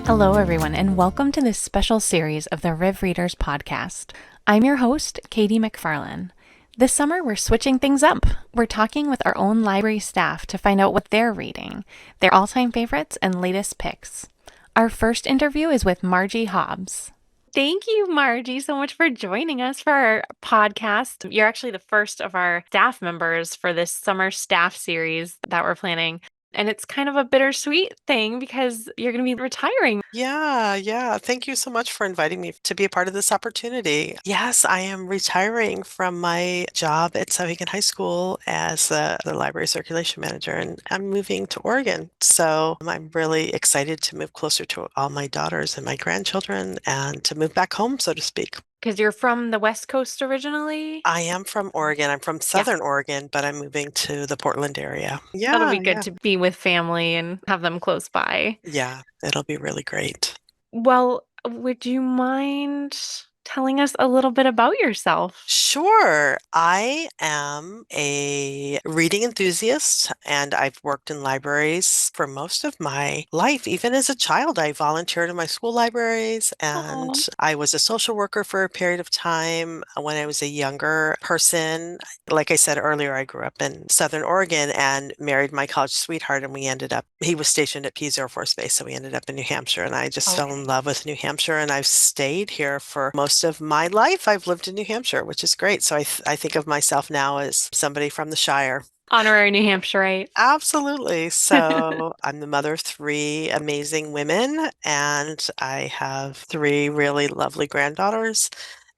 Hello, everyone, and welcome to this special series of the Riv Readers podcast. I'm your host, Katie McFarlane. This summer, we're switching things up. We're talking with our own library staff to find out what they're reading, their all-time favorites, and latest picks. Our first interview is with Marjie Hobbs. Thank you, Marjie, so much for joining us for our podcast. You're actually the first of our staff members for this summer staff series that we're planning. And it's kind of a bittersweet thing because you're going to be retiring. Yeah. Thank you so much for inviting me to be a part of this opportunity. Yes, I am retiring from my job at Keegan High School as the library circulation manager, and I'm moving to Oregon. So I'm really excited to move closer to all my daughters and my grandchildren and to move back home, so to speak. Because you're from the West Coast originally? I am from Oregon. I'm from Yeah, Southern Oregon, but I'm moving to the Portland area. that'll Yeah, be good yeah. to be with family and have them close by. Yeah, it'll be really great. Well, would you mind telling us a little bit about yourself? Sure. I am a reading enthusiast and I've worked in libraries for most of my life. Even as a child, I volunteered in my school libraries and Oh, I was a social worker for a period of time when I was a younger person. Like I said earlier, I grew up in Southern Oregon and married my college sweetheart, and he was stationed at Pease Air Force Base, so we ended up in New Hampshire, and I just fell in okay. love with New Hampshire, and I've stayed here for most of my life. I've lived in New Hampshire, which is great. So I think of myself now as somebody from the Shire. Honorary New Hampshireite. Absolutely. So I'm the mother of three amazing women, and I have three really lovely granddaughters.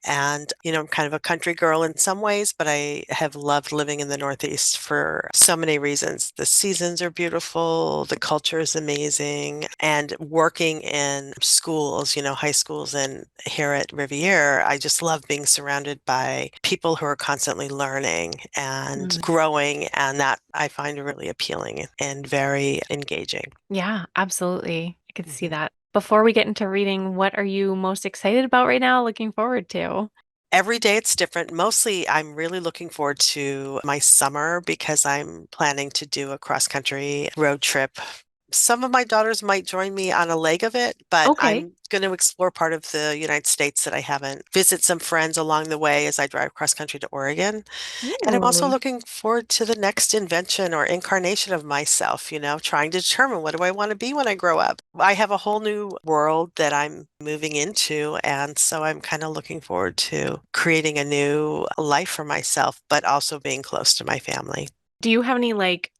And, I'm kind of a country girl in some ways, but I have loved living in the Northeast for so many reasons. The seasons are beautiful, the culture is amazing, and working in schools, high schools and here at Rivier, I just love being surrounded by people who are constantly learning and Mm. growing, and that I find really appealing and very engaging. Yeah, absolutely. I could see Mhm. that. Before we get into reading, what are you most excited about right now, looking forward to? Every day it's different. Mostly, I'm really looking forward to my summer because I'm planning to do a cross country road trip. Some of my daughters might join me on a leg of it, but Okay. I'm going to explore part of the United States that I haven't, visit some friends along the way as I drive cross country to Oregon. And I'm also Ooh. looking forward to the next invention or incarnation of myself, trying to determine what do I want to be when I grow up. I have a whole new world that I'm moving into. And so I'm kind of looking forward to creating a new life for myself, but also being close to my family. Do you have any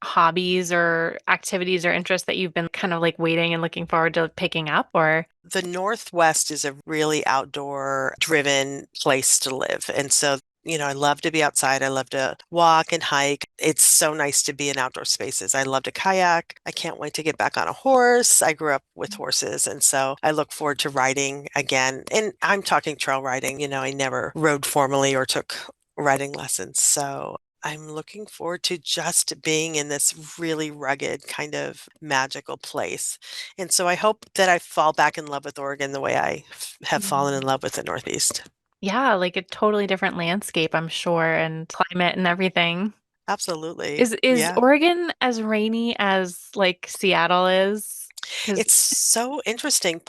hobbies or activities or interests that you've been kind of waiting and looking forward to picking up or? The Northwest is a really outdoor driven place to live. And so, I love to be outside. I love to walk and hike. It's so nice to be in outdoor spaces. I love to kayak. I can't wait to get back on a horse. I grew up with horses. And so I look forward to riding again. And I'm talking trail riding. I never rode formally or took riding lessons. So I'm looking forward to just being in this really rugged, kind of magical place. And so I hope that I fall back in love with Oregon the way have fallen in Mhm. love with the Northeast. Yeah, like a totally different landscape, I'm sure, and climate and everything. Absolutely. Is Yeah. Oregon as rainy as Seattle is? Because It's so interesting.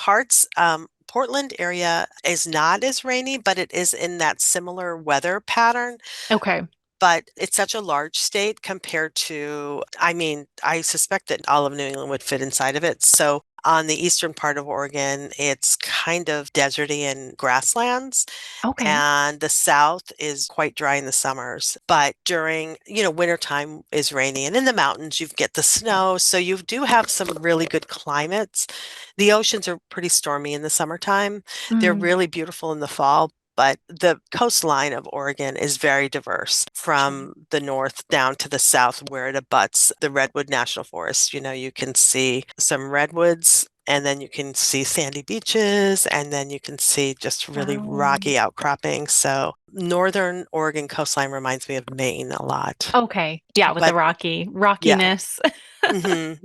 Portland area is not as rainy, but it is in that similar weather pattern. okay. But it's such a large state compared to, I mean, I suspect that all of New England would fit inside of it. So on the eastern part of Oregon, it's kind of deserty and grasslands, Okay. and the south is quite dry in the summers. But during, wintertime is rainy, and in the mountains you get the snow. So you do have some really good climates. The oceans are pretty stormy in the summertime. They're Mm, really beautiful in the fall. But the coastline of Oregon is very diverse sure. from the north down to the south where it abuts the Redwood National Forest. You can see some redwoods and then you can see sandy beaches and then you can see just really Oh. rocky outcroppings. So northern Oregon coastline reminds me of Maine a lot. Okay. Yeah, with the But yeah, rockiness.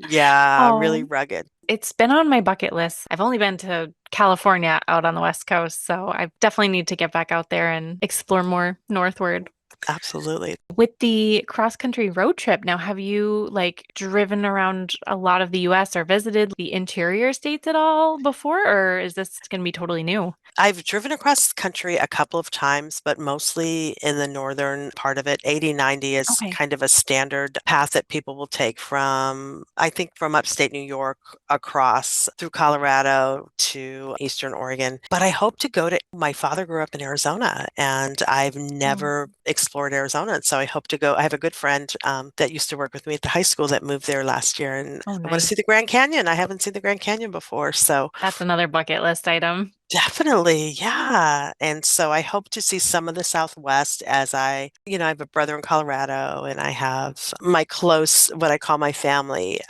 yeah, really Oh, rugged. it's been on my bucket list. I've only been to California out on the West Coast, so I definitely need to get back out there and explore more northward. Absolutely. With the cross-country road trip, now have you like driven around a lot of the US or visited the interior states at all before, or is this going to be totally new? I've driven across the country a couple of times, but mostly in the northern part of it. 80/90 is Okay. kind of a standard path that people will take from, I think, from upstate New York across through Colorado to Eastern Oregon. But I hope to go to, my father grew up in Arizona and I've Oh, never explored Arizona. And so I hope to go. I have a good friend that used to work with me at the high school that moved there last year. And oh, I want to see the nice. Grand Canyon. I haven't seen the Grand Canyon before. So That's another bucket list item. definitely, yeah. And so I hope to see some of the Southwest as I have a brother in Colorado and I have my close, what I call my family,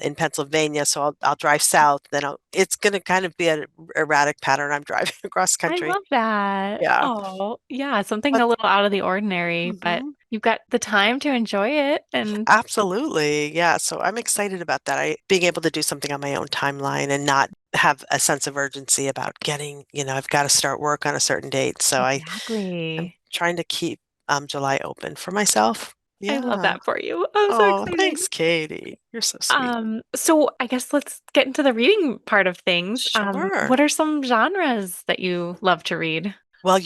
in Pennsylvania. So I'll drive south, then it's going to kind of be an erratic pattern. I'm driving across I country. love that. Yeah. Oh, yeah, something But a little out of the ordinary, but mhm, you've got the time to enjoy it. And absolutely. Yeah. So I'm excited about that. Being able to do something on my own timeline and not have a sense of urgency about I've got to start work on a certain date. So I'm exactly. trying to keep July open for myself. I love Yeah. that for you. Oh, so Oh, exciting. thanks, Katie. You're so sweet. So I guess let's get into the reading part of things. Sure. What are some genres that you love to read? Well,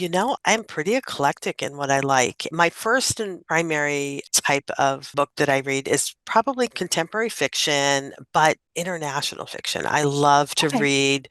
I'm pretty eclectic in what I like. My first and primary type of book that I read is probably contemporary fiction, but international fiction. I love to Okay. read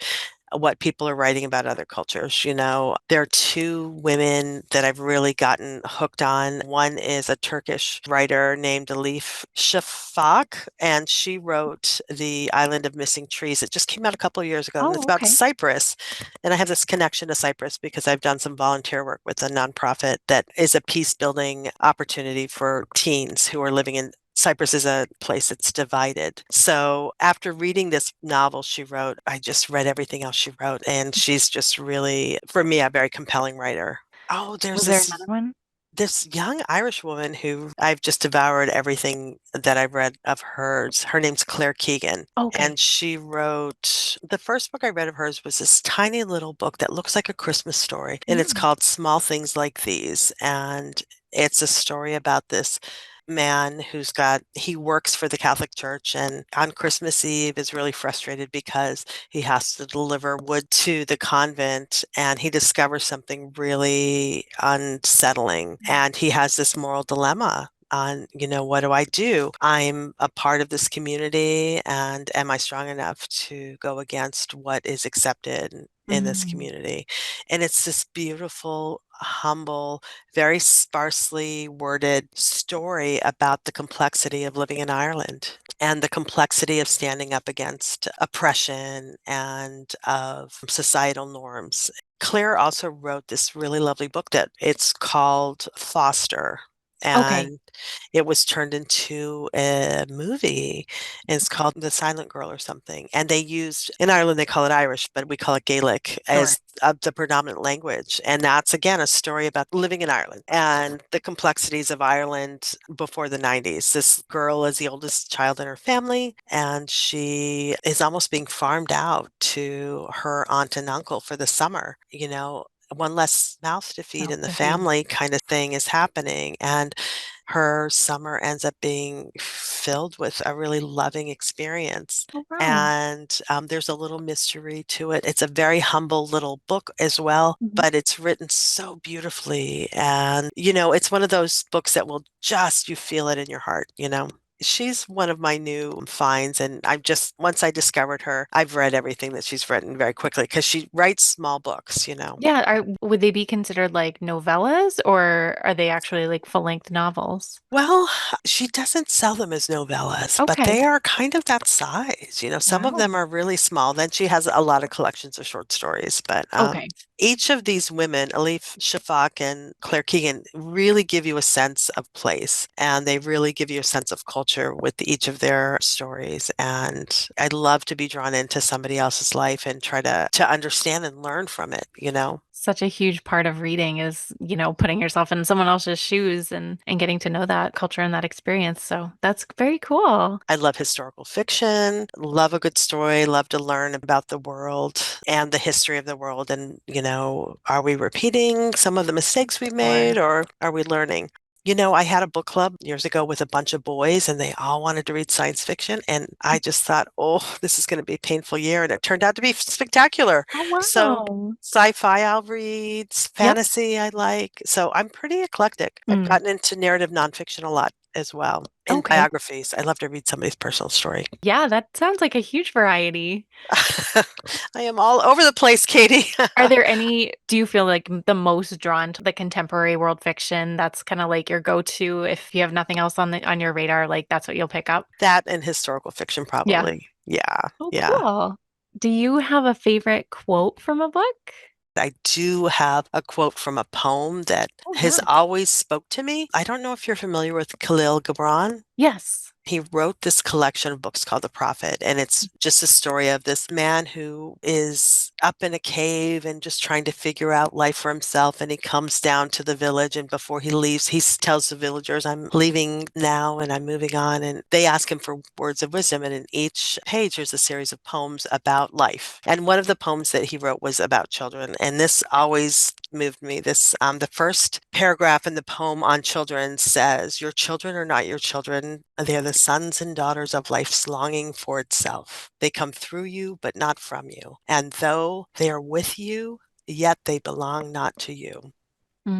what people are writing about other cultures. There are two women that I've really gotten hooked on. One is a Turkish writer named Elif Shafak, and she wrote The Island of Missing Trees. It just came out a couple of years ago, and it's Oh, about okay. Cyprus. And I have this connection to Cyprus because I've done some volunteer work with a nonprofit that is a peace building opportunity for teens who are living in Cyprus is a place that's divided. So after reading this novel she wrote, I just read everything else she wrote. And she's just really, for me, a very compelling writer. Oh, there's Was there another one? this young Irish woman who I've just devoured everything that I've read of hers. Her name's Claire Keegan. Okay. And she wrote, the first book I read of hers was this tiny little book that looks like a Christmas story. And it's Mm. called Small Things Like These. And it's a story about this man he works for the Catholic Church and on Christmas Eve is really frustrated because he has to deliver wood to the convent and he discovers something really unsettling and he has this moral dilemma on, what do I do? I'm a part of this community and am I strong enough to go against what is accepted in this Mm. community? And it's this beautiful, humble, very sparsely worded story about the complexity of living in Ireland and the complexity of standing up against oppression and of societal norms. Claire also wrote this really lovely book that it's called Foster. Okay. And it was turned into a movie. And it's called The Silent Girl or something. And they used, in Ireland, they call it Irish, but we call it Gaelic Sure. as the predominant language. And that's, again, a story about living in Ireland and the complexities of Ireland before the 90s. This girl is the oldest child in her family, and she is almost being farmed out to her aunt and uncle for the summer. One less mouth to feed Mouth in the to feed. family kind of thing is happening. And her summer ends up being filled with a really loving experience. Oh, wow. And there's a little mystery to it. It's a very humble little book as well, Mhm. but it's written so beautifully. And, it's one of those books that will just, you feel it in your heart. She's one of my new finds, and once I discovered her, I've read everything that she's written very quickly because she writes small books. Yeah, would they be considered like novellas or are they actually like full-length novels? Well, she doesn't sell them as novellas, but Okay. they are kind of that size. Some of Wow. them are really small. Then she has a lot of collections of short stories. But Okay. each of these women, Elif Shafak and Claire Keegan, really give you a sense of place and they really give you a sense of culture with each of their stories. And I'd love to be drawn into somebody else's life and try to understand and learn from it. Such a huge part of reading is, putting yourself in someone else's shoes and getting to know that culture and that experience. So that's very cool. I love historical fiction, love a good story, love to learn about the world and the history of the world. And, are we repeating some of the mistakes we Sure. made or are we learning? I had a book club years ago with a bunch of boys, and they all wanted to read science fiction. And I just thought, oh, this is going to be a painful year. And it turned out to be spectacular. Oh, So, wow. sci-fi I'll read, Yep. fantasy I like. So, I'm pretty eclectic. I've Mm, gotten into narrative nonfiction a lot as well, and okay. biographies. I love to read somebody's personal story. Yeah, that sounds like a huge variety. I am all over the place, Katie. Are there any, do you feel like the most drawn to the contemporary world fiction? That's kind of like your go-to if you have nothing else on the on your radar, like that's what you'll pick up? That and historical fiction, Yeah. probably. Yeah, Oh, yeah. cool. Do you have a favorite quote from a book? I do have a quote from a poem that Oh, has yeah. always spoke to me. I don't know if you're familiar with Kahlil Gibran. Yes. He wrote this collection of books called The Prophet, and it's just a story of this man who is up in a cave and just trying to figure out life for himself. And he comes down to the village, and before he leaves, he tells the villagers, "I'm leaving now and I'm moving on." And they ask him for words of wisdom. And in each page, there's a series of poems about life. And one of the poems that he wrote was about children. And this always moved me. The first paragraph in the poem on children says, "Your children are not your children. They are the sons and daughters of life's longing for itself. They come through you, but not from you. And though they are with you, yet they belong not to you."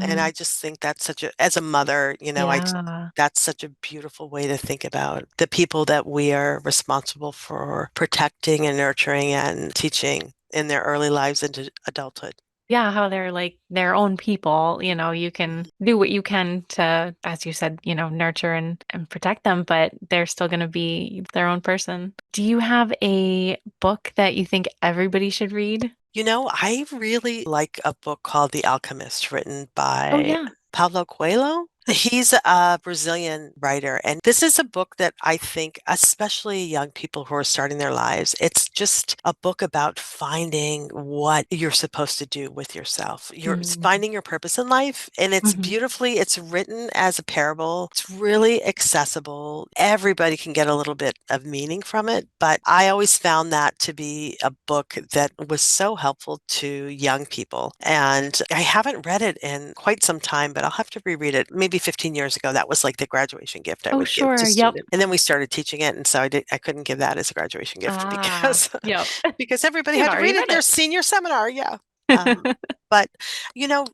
And I Mm, just think that's as a mother, yeah. that's such a beautiful way to think about the people that we are responsible for protecting and nurturing and teaching in their early lives into adulthood. Yeah, how they're like their own people, you can do what you can to, as you said, nurture and protect them, but they're still going to be their own person. Do you have a book that you think everybody should read? I really like a book called The Alchemist, written Oh, by yeah. Paulo Coelho. He's a Brazilian writer, and this is a book that I think, especially young people who are starting their lives, it's just a book about finding what you're supposed to do with yourself. You're Mm, finding your purpose in life, and mhm. it's written as a parable. It's really accessible. Everybody can get a little bit of meaning from it, but I always found that to be a book that was so helpful to young people. And I haven't read it in quite some time, but I'll have to reread it. Maybe 15 years ago, that was like the graduation gift I Oh, would give to sure. Yep. students. And then we started teaching it, and so I couldn't give that as a graduation gift Ah, because yep. because everybody You've had to already read read it their it. senior seminar. Yeah. Um, but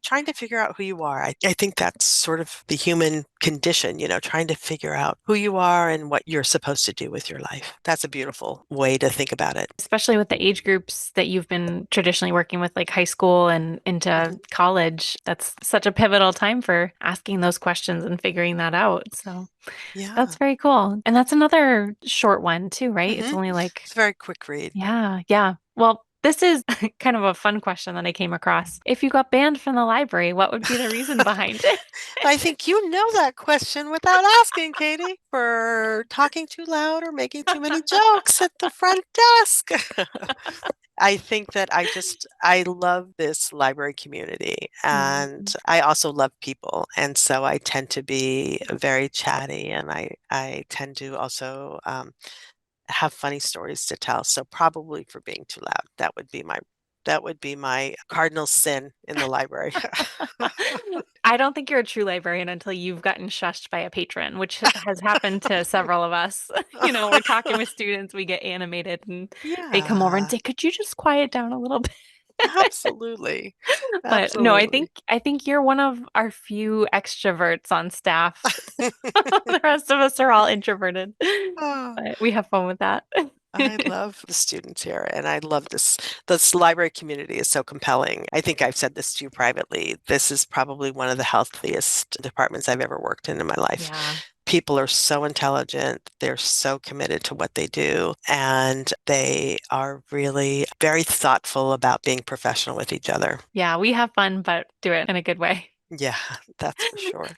trying to figure out who you are, I think that's sort of the human condition, trying to figure out who you are and what you're supposed to do with your life. That's a beautiful way to think about it. Especially with the age groups that you've been traditionally working with, like high school and into Mhm. college. That's such a pivotal time for asking those questions and figuring that out. So that's Yeah. very cool. And that's another short one too, right? It's hmm only like, It's a very quick read. yeah, yeah. Well, this is kind of a fun question that I came across. If you got banned from the library, what would be the reason behind it? I think you know that question without asking, Katie, for talking too loud or making too many jokes at the front desk. I think that I love this library community, and Mm. I also love people. And so I tend to be very chatty, and I tend to also have funny stories to tell. So probably for being too loud, that would be my cardinal sin in the library. I don't think you're a true librarian until you've gotten shushed by a patron, which has happened to several of us. We're talking with students, we get animated, and they come over and Yeah, say, "Could you just quiet down a little bit?" absolutely. But no, I think Absolutely. I think you're one of our few extroverts on staff. The rest of us are all introverted, Oh, but we have fun with that. I love the students here, and I love this. This library community is so compelling. I think I've said this to you privately. This is probably one of the healthiest departments I've ever worked in my life. Yeah. People are so intelligent, they're so committed to what they do, and they are really very thoughtful about being professional with each other. Yeah, we have fun, but do it in a good way. Yeah, that's for sure.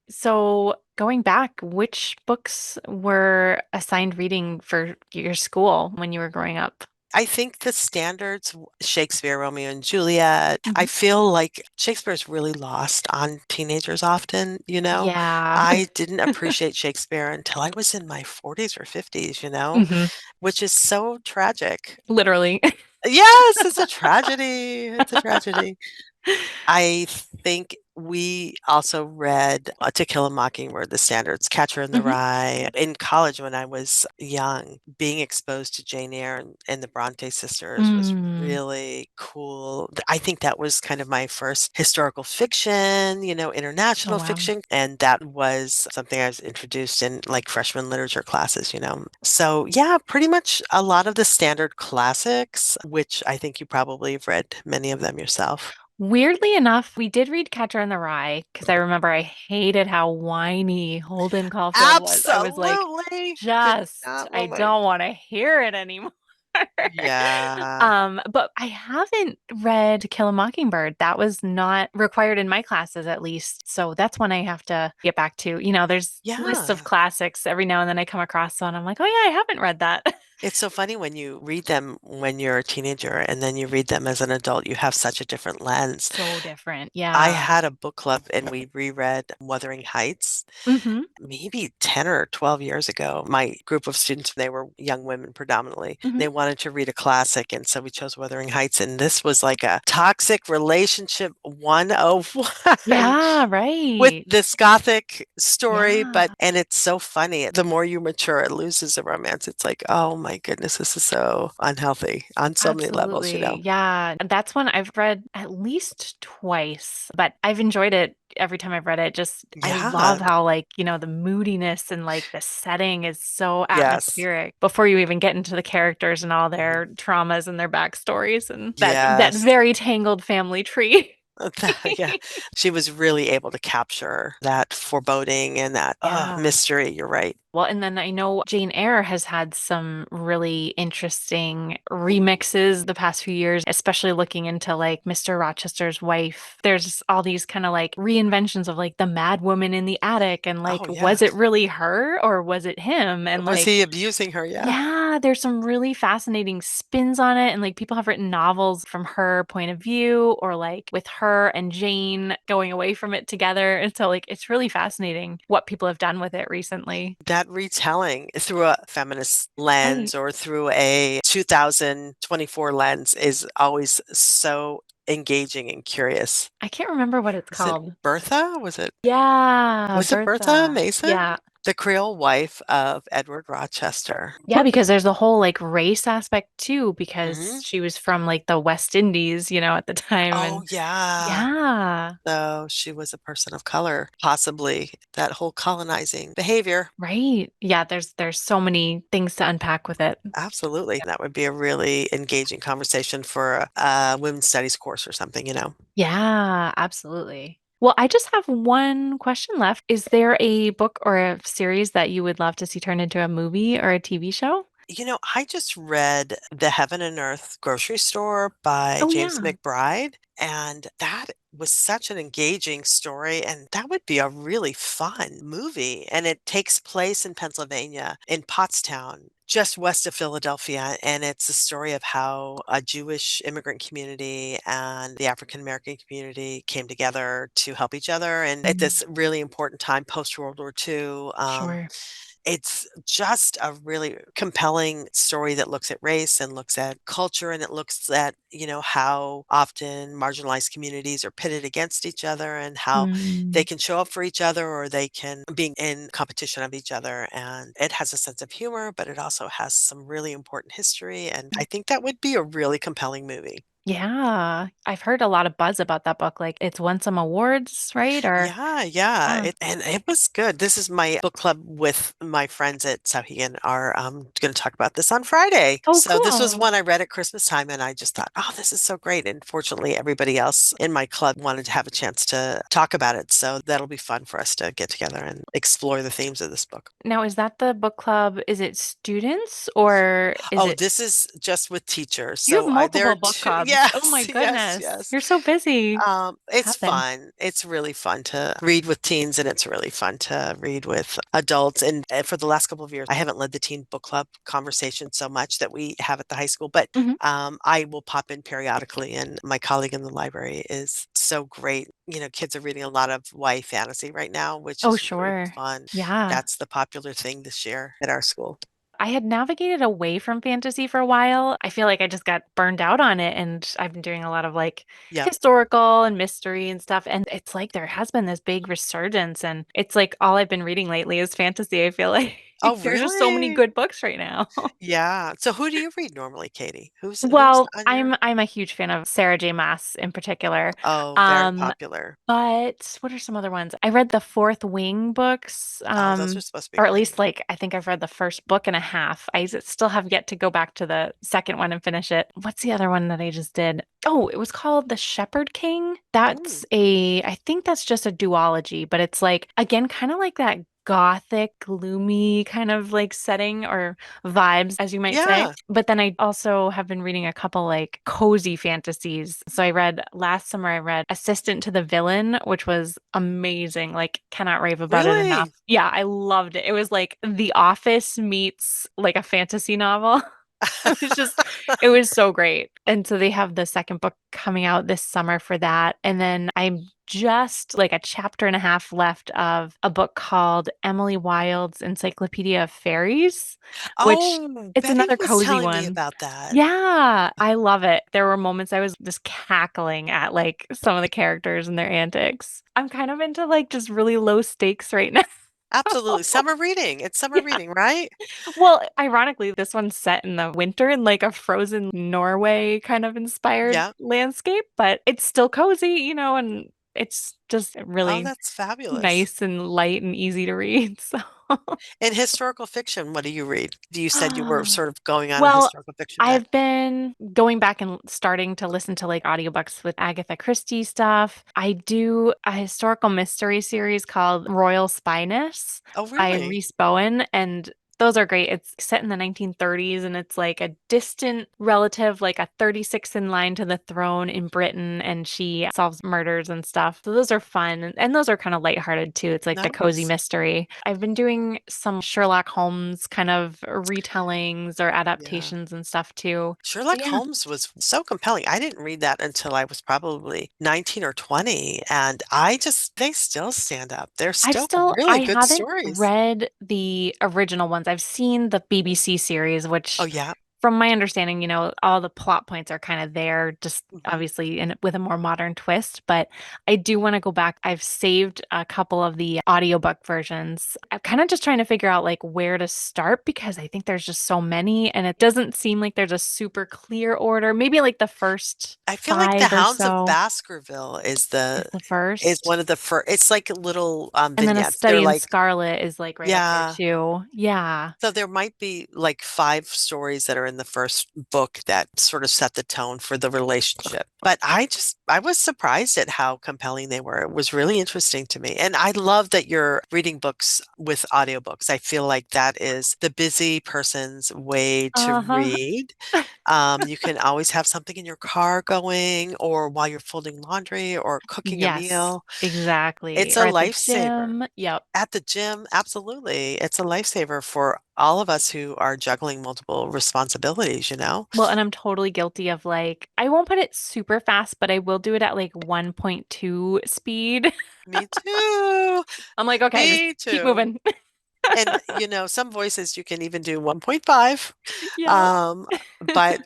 So, going back, which books were assigned reading for your school when you were growing up? I think the standards, Shakespeare, Romeo and Juliet, I Mhm. feel like Shakespeare is really lost on teenagers often. Yeah. I didn't appreciate Shakespeare until I was in my 40s or 50s, hmm which is so tragic. Literally. Yes, it's a tragedy. It's a tragedy. I think We also read To Kill a Mockingbird, the standards, Catcher in the Hmm. Rye. In college, when I was young, being exposed to Jane Eyre and the Brontë sisters was Mm. really cool. I think that was kind of my first historical fiction, Oh, international wow. fiction. And that was something I was introduced in like freshman literature classes. So, yeah, pretty much a lot of the standard classics, which I think you probably have read many of them yourself. Weirdly enough, we did read Catcher in the Rye because I remember I hated how whiny Holden Caulfield was. I was like, Absolutely. Could just, not I moment. don't want to hear it anymore. Yeah. But I haven't read To Kill a Mockingbird. That was not required in my classes, at least. So that's one I have to get back to. There's lists of Yeah. classics every now and then I come across one. I'm like, oh yeah, I haven't read that. It's so funny when you read them when you're a teenager and then you read them as an adult, you have such a different lens. So different. I Yeah. had a book club and we reread Wuthering Heights Hmm. maybe 10 or 12 years ago. My group of students, they were young women predominantly, Hmm. they wanted to read a classic. And so we chose Wuthering Heights. And this was like a toxic relationship 101 Yeah, with right. this gothic story, Yeah. and it's so funny. The more you mature, it loses the romance. It's like, oh my goodness, this is so unhealthy on so many levels. Absolutely. Yeah. That's one I've read at least twice, but I've enjoyed it every time I've read it. Just, I Yeah. love how, like, the moodiness and like the setting is so Yes. atmospheric before you even get into the characters and all Mhm. their traumas and their backstories and that Yes. very tangled family tree. Yeah. She was really able to capture that foreboding and that Yeah. mystery. You're right. Well, and then I know Jane Eyre has had some really interesting remixes the past few years, especially looking into like Mr. Rochester's wife. There's all these kind of like reinventions of like the mad woman in the attic and like, Oh, was it yes. really her or was it him? And Was like, he abusing her? Yeah. yeah, there's some really fascinating spins on it. And like people have written novels from her point of view or like with her and Jane going away from it together. And so like it's really fascinating what people have done with it recently. That retelling through a feminist Right. lens or through a 2024 lens is always so engaging and curious. I can't remember what it's Is it called. Bertha? Yeah, Was it Bertha Bertha. Mason? Yeah. The Creole wife of Edward Rochester. Yeah, because there's a whole like race aspect too, because Hmm. she was from like the West Indies, at the time. Oh, And yeah. yeah, So she was a person of color, possibly that whole colonizing behavior. right. Yeah, there's so many things to unpack with it. Absolutely. That would be a really engaging conversation for a women's studies course or something. Yeah, absolutely. Well, I just have one question left. Is there a book or a series that you would love to see turned into a movie or a TV show? I just read The Heaven and Earth Grocery Store by Oh James yeah. McBride, and that was such an engaging story, and that would be a really fun movie. And it takes place in Pennsylvania, in Pottstown, just west of Philadelphia, and it's a story of how a Jewish immigrant community and the African American community came together to help each other, and at Mm, this really important time post World War II. sure. It's just a really compelling story that looks at race and looks at culture and it looks at how often marginalized communities are pitted against each other and how they Mm, can show up for each other or they can be in competition of each other. And it has a sense of humor, but it also has some really important history. And I think that would be a really compelling movie. yeah, I've heard a lot of buzz about that book. Like it's won some awards, right? Or Yeah, yeah. yeah. And it was good. This is my book club with my friends at Sauhegan are going to talk about this on Friday. Oh, So this was cool. one I read at Christmas time and I just thought, oh, this is so great. And fortunately, everybody else in my club wanted to have a chance to talk about it. So that'll be fun for us to get together and explore the themes of this book. Now, is that the book club? Is it students or is Oh, it this is just with teachers. you have So there are multiple book two. clubs? Oh my Yes, yes, goodness. yes. You're so busy. It's Happen. fun. It's really fun to read with teens, and it's really fun to read with adults. And for the last couple of years, I haven't led the teen book club conversation so much that we have at the high school, but Hmm. I will pop in periodically. And my colleague in the library is so great. Kids are reading a lot of YA fantasy right now, which Oh, is really sure. fun. Yeah. That's the popular thing this year at our school. I had navigated away from fantasy for a while. I feel like I just got burned out on it, and I've been doing a lot of like Yep. historical and mystery and stuff. And it's like there has been this big resurgence, and it's like all I've been reading lately is fantasy. I feel like Oh, there's just so many really? good books right now. Yeah. So who do you read normally, Katie? Who's Well, on your? I'm a huge fan of Sarah J. Maas in particular. Oh, very Um, popular. but what are some other ones? I read the Fourth Wing books, Oh, those are supposed to be or at great. least like I think I've read the first book and a half. Still have yet to go back to the second one and finish it. What's the other one that I just did? Oh, it was called The Shepherd King. Mm, I think that's just a duology, but it's like again kind of like that gothic, gloomy kind of like setting or vibes, as you might say. yeah. But then I also have been reading a couple like cozy fantasies. So I read last summer, I read Assistant to the Villain, which was amazing. Like, cannot rave about it enough. Really? Yeah, I loved it. It was like The Office meets like a fantasy novel. It was just, it was so great. And so they have the second book coming out this summer for that. And then I'm just like a chapter and a half left of a book called Emily Wilde's Encyclopedia of Fairies, which Oh, it's Betty another was cozy telling me one. about that. Yeah, I love it. There were moments I was just cackling at like some of the characters and their antics. I'm kind of into like just really low stakes right now. Absolutely. Summer reading. It's summer Yeah. reading, right? Well, ironically, this one's set in the winter in like a frozen Norway kind of inspired Yeah. landscape, but it's still cozy, and it's just Oh, really that's fabulous. nice and light and easy to read. So, In historical fiction, what do you read? You said you were sort of going on a well, historical fiction bent. I've been going back and starting to listen to like audiobooks with Agatha Christie stuff. I do a historical mystery series called Royal Spyness Oh, by really? Rhys Bowen, and those are great. It's set in the 1930s and it's like a distant relative, like a 36 in line to the throne in Britain, and she solves murders and stuff. So those are fun and those are kind of lighthearted too. It's like the cozy Nice. mystery. I've been doing some Sherlock Holmes kind of retellings or Yeah. adaptations and stuff too. So Sherlock yeah, Holmes was so compelling. I didn't read that until I was probably 19 or 20, and they still stand up. They're still I really good haven't stories. read the original ones. I've seen the BBC series, Oh, which yeah. from my understanding, all the plot points are kind of there, just Hmm. obviously with a more modern twist. But I do want to go back. I've saved a couple of the audiobook versions. I'm kind of just trying to figure out like where to start because I think there's just so many and it doesn't seem like there's a super clear order. Maybe like the first I feel like the five or Hounds of so Baskerville is the is first. one of the first. It's like little And then A vignettes. They're Study in like, Scarlet is like right up there yeah. too. Yeah. So there might be like five stories that are in the first book that sort of set the tone for the relationship. But I was surprised at how compelling they were. It was really interesting to me. And I love that you're reading books with audiobooks. I feel like that is the busy person's way to Uh-huh. read. You can always have something in your car going or while you're folding laundry or cooking a Yes, meal. exactly. It's a Or at the lifesaver. gym. Yep. At the gym, absolutely. It's a lifesaver for all of us who are juggling multiple responsibilities, you know? Well, and I'm totally guilty of like, I won't put it super fast, but I will do it at like 1.2 speed. Me too. I'm like, okay, just Me keep too. moving. And some voices you can even do 1.5. Yep. Um, but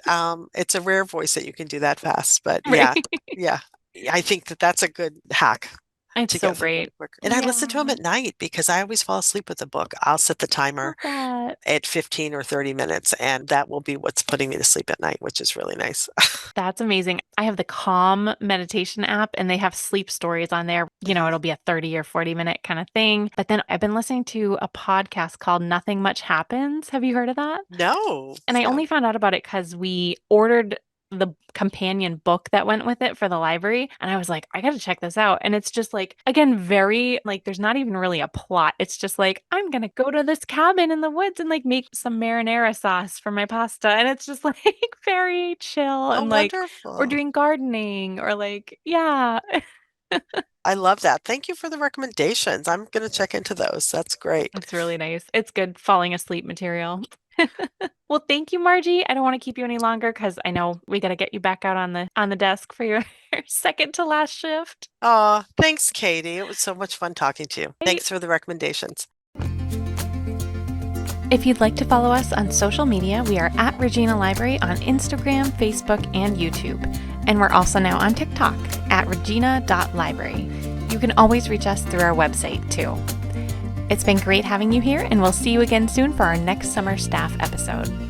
it's a rare voice that you can do that fast. But Right. yeah, yeah. I think that that's a good hack It's to so get through great. them quicker. And I listen to them Yeah. at night because I always fall asleep with the book. I'll set the timer Love that. at 15 or 30 minutes, and that will be what's putting me to sleep at night, which is really nice. That's amazing. I have the Calm meditation app and they have sleep stories on there. Mhm. It'll be a 30 or 40-minute kind of thing. But then I've been listening to a podcast called Nothing Much Happens. Have you heard of that? No, And I no. only found out about it because we ordered the companion book that went with it for the library. And I was like, I got to check this out. And it's just like, again, very like, there's not even really a plot. It's just like, I'm going to go to this cabin in the woods and like make some marinara sauce for my pasta. And it's just like very chill Oh, and like, or wonderful. doing gardening or like, yeah, I love that. Thank you for the recommendations. I'm going to check into those. That's great. it's really nice. It's good falling asleep material. Well, thank you, Marjie. I don't want to keep you any longer because I know we got to get you back out on the desk for your second to last shift. Oh, thanks, Katie. It was so much fun talking to you. Right? Thanks for the recommendations. If you'd like to follow us on social media, we are at Regina Library on Instagram, Facebook, and YouTube. And we're also now on TikTok at regina.library. You can always reach us through our website, too. It's been great having you here, and we'll see you again soon for our next summer staff episode.